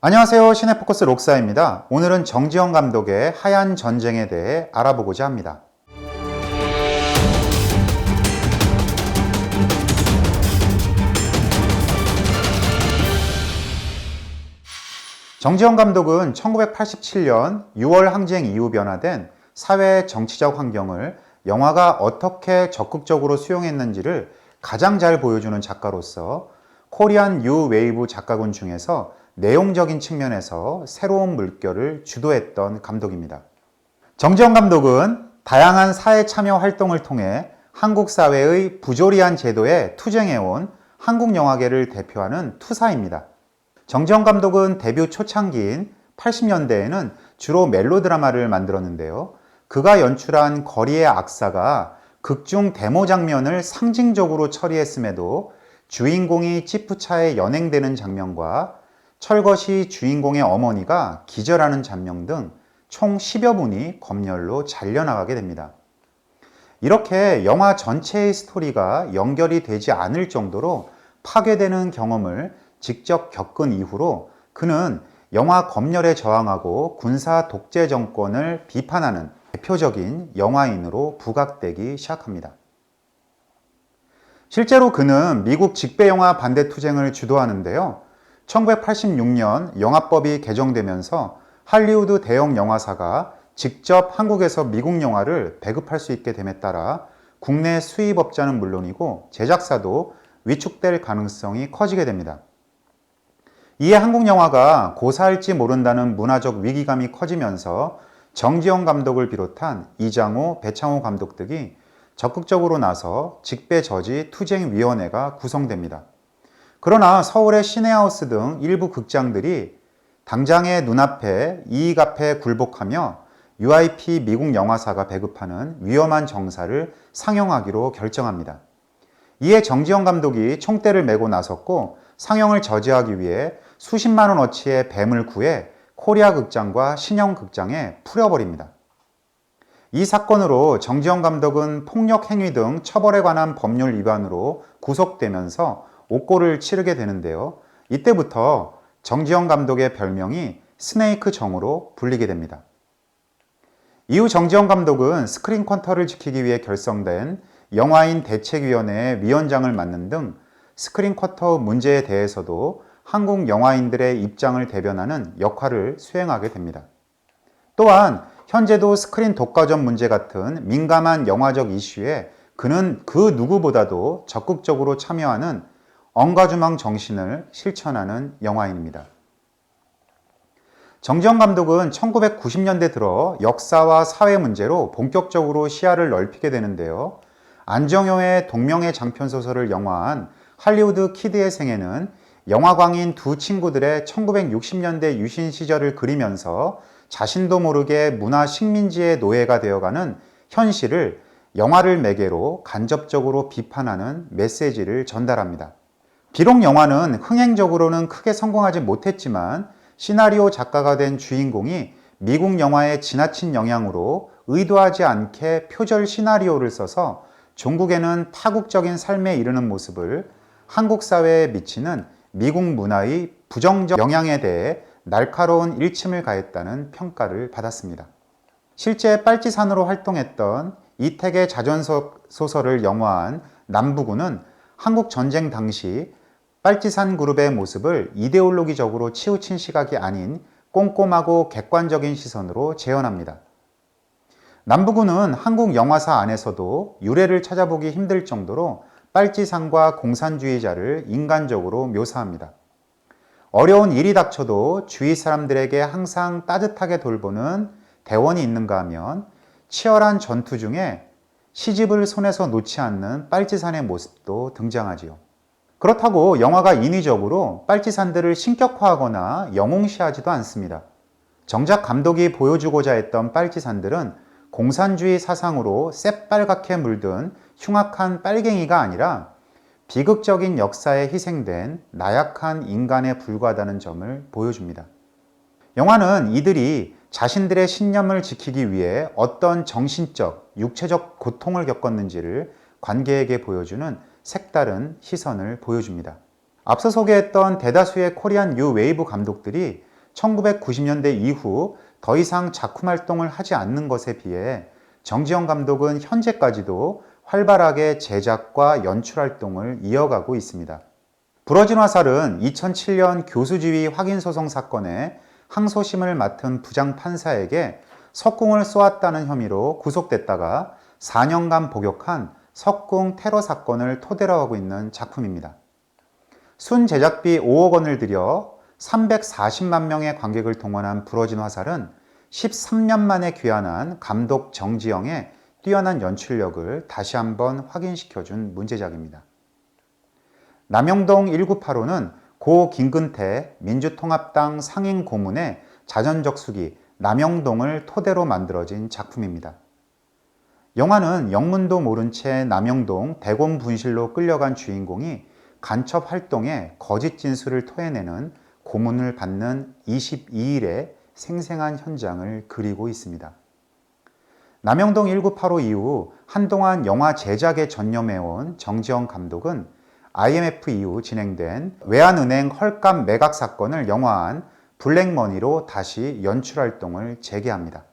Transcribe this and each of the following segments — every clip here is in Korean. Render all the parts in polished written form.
안녕하세요. 시네포커스 록사입니다. 오늘은 정지영 감독의 하얀 전쟁에 대해 알아보고자 합니다. 정지영 감독은 1987년 6월 항쟁 이후 변화된 사회 정치적 환경을 영화가 어떻게 적극적으로 수용했는지를 가장 잘 보여주는 작가로서 코리안 뉴 웨이브 작가군 중에서 내용적인 측면에서 새로운 물결을 주도했던 감독입니다. 정지영 감독은 다양한 사회 참여 활동을 통해 한국 사회의 부조리한 제도에 투쟁해온 한국 영화계를 대표하는 투사입니다. 정지영 감독은 데뷔 초창기인 80년대에는 주로 멜로드라마를 만들었는데요. 그가 연출한 거리의 악사가 극중 데모 장면을 상징적으로 처리했음에도 주인공이 지프차에 연행되는 장면과 철것이 주인공의 어머니가 기절하는 장면 등 총 10여 분이 검열로 잘려나가게 됩니다. 이렇게 영화 전체의 스토리가 연결이 되지 않을 정도로 파괴되는 경험을 직접 겪은 이후로 그는 영화 검열에 저항하고 군사 독재 정권을 비판하는 대표적인 영화인으로 부각되기 시작합니다. 실제로 그는 미국 직배영화 반대 투쟁을 주도하는데요. 1986년 영화법이 개정되면서 할리우드 대형 영화사가 직접 한국에서 미국 영화를 배급할 수 있게 됨에 따라 국내 수입업자는 물론이고 제작사도 위축될 가능성이 커지게 됩니다. 이에 한국 영화가 고사할지 모른다는 문화적 위기감이 커지면서 정지영 감독을 비롯한 이장호, 배창호 감독 등이 적극적으로 나서 직배저지 투쟁위원회가 구성됩니다. 그러나 서울의 시내하우스 등 일부 극장들이 당장의 눈앞에 이익 앞에 굴복하며 UIP 미국 영화사가 배급하는 위험한 정사를 상영하기로 결정합니다. 이에 정지영 감독이 총대를 메고 나섰고 상영을 저지하기 위해 수십만 원어치의 뱀을 구해 코리아 극장과 신형 극장에 풀어버립니다. 이 사건으로 정지영 감독은 폭력 행위 등 처벌에 관한 법률 위반으로 구속되면서 옥고를 치르게 되는데요. 이때부터 정지영 감독의 별명이 스네이크 정으로 불리게 됩니다. 이후 정지영 감독은 스크린 쿼터를 지키기 위해 결성된 영화인 대책위원회의 위원장을 맡는 등 스크린 쿼터 문제에 대해서도 한국 영화인들의 입장을 대변하는 역할을 수행하게 됩니다. 또한 현재도 스크린 독과점 문제 같은 민감한 영화적 이슈에 그는 그 누구보다도 적극적으로 참여하는 엉가주망 정신을 실천하는 영화인입니다. 정지영 감독은 1990년대 들어 역사와 사회 문제로 본격적으로 시야를 넓히게 되는데요. 안정효의 동명의 장편소설을 영화한 할리우드 키드의 생애는 영화광인 두 친구들의 1960년대 유신 시절을 그리면서 자신도 모르게 문화 식민지의 노예가 되어가는 현실을 영화를 매개로 간접적으로 비판하는 메시지를 전달합니다. 비록 영화는 흥행적으로는 크게 성공하지 못했지만 시나리오 작가가 된 주인공이 미국 영화의 지나친 영향으로 의도하지 않게 표절 시나리오를 써서 종국에는 파국적인 삶에 이르는 모습을 한국 사회에 미치는 미국 문화의 부정적 영향에 대해 날카로운 일침을 가했다는 평가를 받았습니다. 실제 빨치산으로 활동했던 이택의 자전소설을 영화한 남부군은 한국 전쟁 당시 빨치산 그룹의 모습을 이데올로기적으로 치우친 시각이 아닌 꼼꼼하고 객관적인 시선으로 재현합니다. 남부군은 한국 영화사 안에서도 유래를 찾아보기 힘들 정도로 빨치산과 공산주의자를 인간적으로 묘사합니다. 어려운 일이 닥쳐도 주위 사람들에게 항상 따뜻하게 돌보는 대원이 있는가 하면 치열한 전투 중에 시집을 손에서 놓지 않는 빨치산의 모습도 등장하지요. 그렇다고 영화가 인위적으로 빨치산들을 신격화하거나 영웅시하지도 않습니다. 정작 감독이 보여주고자 했던 빨치산들은 공산주의 사상으로 새빨갛게 물든 흉악한 빨갱이가 아니라 비극적인 역사에 희생된 나약한 인간에 불과하다는 점을 보여줍니다. 영화는 이들이 자신들의 신념을 지키기 위해 어떤 정신적, 육체적 고통을 겪었는지를 관객에게 보여주는 색다른 시선을 보여줍니다. 앞서 소개했던 대다수의 코리안 뉴 웨이브 감독들이 1990년대 이후 더 이상 작품 활동을 하지 않는 것에 비해 정지영 감독은 현재까지도 활발하게 제작과 연출 활동을 이어가고 있습니다. 부러진 화살은 2007년 교수지위 확인소송 사건에 항소심을 맡은 부장판사에게 석궁을 쏘았다는 혐의로 구속됐다가 4년간 복역한 석궁 테러 사건을 토대로 하고 있는 작품입니다. 순 제작비 5억 원을 들여 340만 명의 관객을 동원한 부러진 화살은 13년 만에 귀환한 감독 정지영의 뛰어난 연출력을 다시 한번 확인시켜준 문제작입니다. 남영동 1985는 고 김근태 민주통합당 상임 고문의 자전적수기 남영동을 토대로 만들어진 작품입니다. 영화는 영문도 모른 채 남영동 대검 분실로 끌려간 주인공이 간첩 활동에 거짓 진술을 토해내는 고문을 받는 22일의 생생한 현장을 그리고 있습니다. 남영동 1985 이후 한동안 영화 제작에 전념해온 정지영 감독은 IMF 이후 진행된 외환은행 헐값 매각 사건을 영화한 블랙머니로 다시 연출 활동을 재개합니다.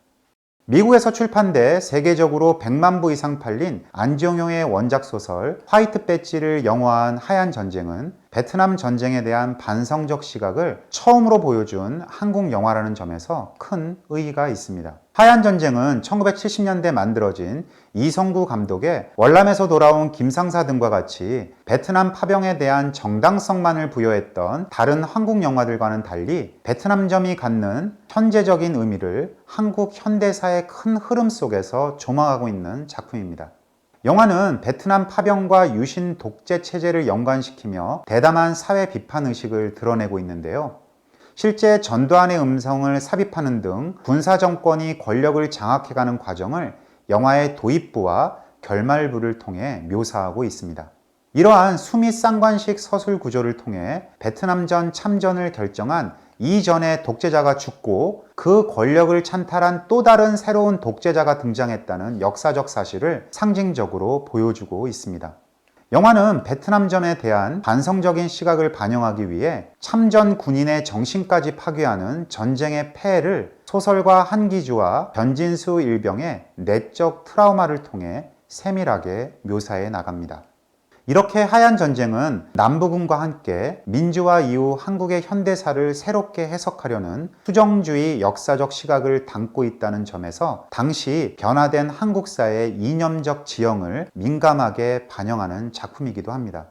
미국에서 출판돼 세계적으로 100만 부 이상 팔린 안정용의 원작 소설 화이트 배지를 영화한 하얀 전쟁은 베트남 전쟁에 대한 반성적 시각을 처음으로 보여준 한국 영화라는 점에서 큰 의의가 있습니다. 하얀 전쟁은 1970년대 만들어진 이성구 감독의 월남에서 돌아온 김상사 등과 같이 베트남 파병에 대한 정당성만을 부여했던 다른 한국 영화들과는 달리 베트남점이 갖는 현재적인 의미를 한국 현대사의 큰 흐름 속에서 조망하고 있는 작품입니다. 영화는 베트남 파병과 유신 독재 체제를 연관시키며 대담한 사회 비판 의식을 드러내고 있는데요. 실제 전두환의 음성을 삽입하는 등 군사 정권이 권력을 장악해가는 과정을 영화의 도입부와 결말부를 통해 묘사하고 있습니다. 이러한 수미 쌍관식 서술 구조를 통해 베트남전 참전을 결정한 이전의 독재자가 죽고 그 권력을 찬탈한 또 다른 새로운 독재자가 등장했다는 역사적 사실을 상징적으로 보여주고 있습니다. 영화는 베트남전에 대한 반성적인 시각을 반영하기 위해 참전 군인의 정신까지 파괴하는 전쟁의 폐해를 소설가 한기주와 변진수 일병의 내적 트라우마를 통해 세밀하게 묘사해 나갑니다. 이렇게 하얀 전쟁은 남부군과 함께 민주화 이후 한국의 현대사를 새롭게 해석하려는 수정주의 역사적 시각을 담고 있다는 점에서 당시 변화된 한국사의 이념적 지형을 민감하게 반영하는 작품이기도 합니다.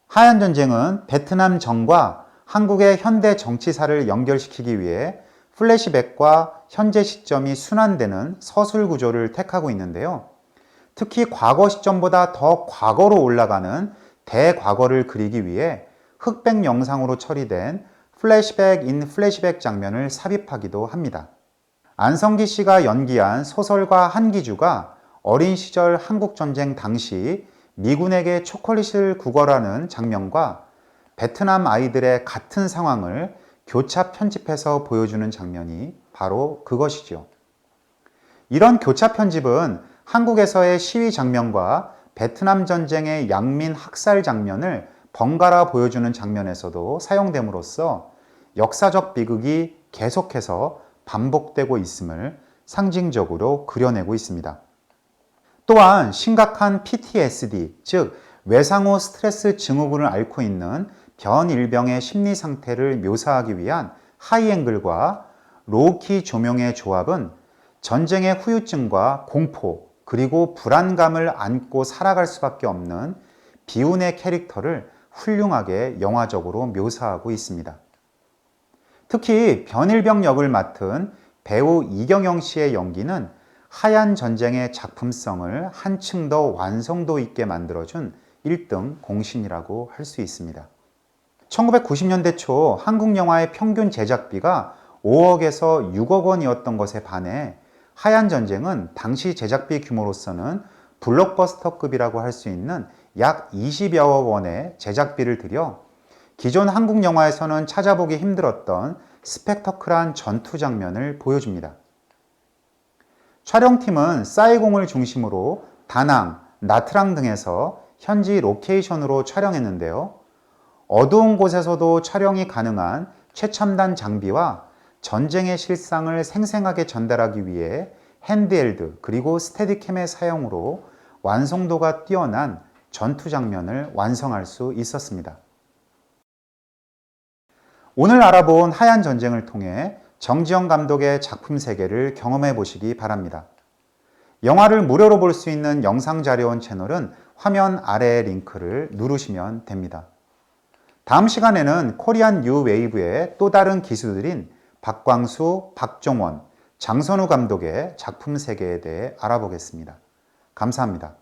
하얀 전쟁은 베트남전과 한국의 현대 정치사를 연결시키기 위해 플래시백과 현재 시점이 순환되는 서술 구조를 택하고 있는데요. 특히 과거 시점보다 더 과거로 올라가는 대과거를 그리기 위해 흑백 영상으로 처리된 플래시백 인 플래시백 장면을 삽입하기도 합니다. 안성기 씨가 연기한 소설가 한기주가 어린 시절 한국전쟁 당시 미군에게 초콜릿을 구걸하는 장면과 베트남 아이들의 같은 상황을 교차 편집해서 보여주는 장면이 바로 그것이죠. 이런 교차 편집은 한국에서의 시위 장면과 베트남 전쟁의 양민 학살 장면을 번갈아 보여주는 장면에서도 사용됨으로써 역사적 비극이 계속해서 반복되고 있음을 상징적으로 그려내고 있습니다. 또한 심각한 PTSD, 즉 외상후 스트레스 증후군을 앓고 있는 변일병의 심리 상태를 묘사하기 위한 하이앵글과 로우키 조명의 조합은 전쟁의 후유증과 공포, 그리고 불안감을 안고 살아갈 수밖에 없는 비운의 캐릭터를 훌륭하게 영화적으로 묘사하고 있습니다. 특히 변일병 역을 맡은 배우 이경영 씨의 연기는 하얀 전쟁의 작품성을 한층 더 완성도 있게 만들어준 1등 공신이라고 할 수 있습니다. 1990년대 초 한국 영화의 평균 제작비가 5억에서 6억 원이었던 것에 반해 하얀 전쟁은 당시 제작비 규모로서는 블록버스터급이라고 할 수 있는 약 20여억 원의 제작비를 들여 기존 한국 영화에서는 찾아보기 힘들었던 스펙터클한 전투 장면을 보여줍니다. 촬영팀은 사이공을 중심으로 다낭, 나트랑 등에서 현지 로케이션으로 촬영했는데요. 어두운 곳에서도 촬영이 가능한 최첨단 장비와 전쟁의 실상을 생생하게 전달하기 위해 핸드헬드 그리고 스테디캠의 사용으로 완성도가 뛰어난 전투 장면을 완성할 수 있었습니다. 오늘 알아본 하얀 전쟁을 통해 정지영 감독의 작품 세계를 경험해 보시기 바랍니다. 영화를 무료로 볼 수 있는 영상자료원 채널은 화면 아래 링크를 누르시면 됩니다. 다음 시간에는 코리안 뉴 웨이브의 또 다른 기수들인 박광수, 박종원, 장선우 감독의 작품 세계에 대해 알아보겠습니다. 감사합니다.